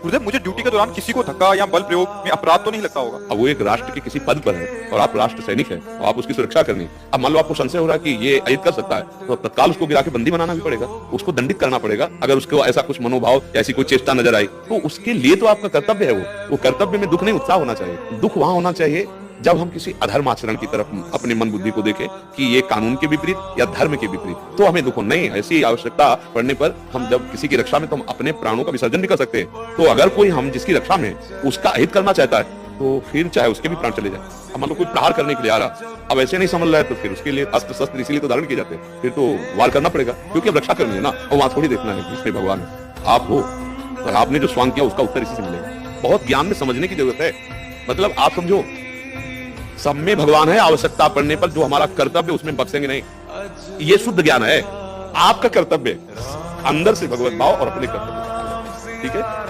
गुरुदेव, मुझे ड्यूटी के दौरान किसी को धक्का या बल प्रयोग में अपराध तो नहीं लगता होगा? अब वो एक राष्ट्र के किसी पद पर है और आप राष्ट्र सैनिक हैं और आप उसकी सुरक्षा करनी है। अब मान लो आपको संशय हो रहा है कि ये अहित कर सकता है, तो तत्काल उसको गिरा के बंदी बनाना भी पड़ेगा, उसको दंडित करना पड़ेगा। अगर उसको ऐसा कुछ मनोभाव या ऐसी कोई चेष्टा नजर आई तो उसके लिए तो आपका कर्तव्य है। वो कर्तव्य में दुख नहीं, उत्साह होना चाहिए। दुख वहां होना चाहिए जब हम किसी अधर्म आचरण की तरफ अपने मन बुद्धि को देखें कि ये कानून के विपरीत या धर्म के विपरीत, तो हमें दुख नहीं। ऐसी आवश्यकता पड़ने पर हम जब किसी की रक्षा में, तो हम अपने प्राणों का विसर्जन भी कर सकते हैं। तो अगर कोई हम जिसकी रक्षा में उसका अहित करना चाहता है तो फिर चाहे उसके भी प्राण चले जाए। अब मान लो कोई प्रहार करने के लिए आ रहा, अब ऐसे नहीं समझ रहा है तो फिर उसके लिए अस्त्र शस्त्र इसीलिए तो धारण किए जाते हैं, फिर तो वार करना पड़ेगा, क्योंकि अब रक्षा करनी है ना। और वहां थोड़ी देखना है इसमें भगवान आप हो और आपने जो स्वांग किया उसका उत्तर इसी से मिलेगा। बहुत ज्ञान में समझने की जरूरत है। मतलब आप समझो, सब में भगवान है, आवश्यकता पड़ने पर जो हमारा कर्तव्य उसमें बख्शेंगे नहीं। ये शुद्ध ज्ञान है। आपका कर्तव्य अंदर से भगवत भाव और अपने कर्तव्य, ठीक है।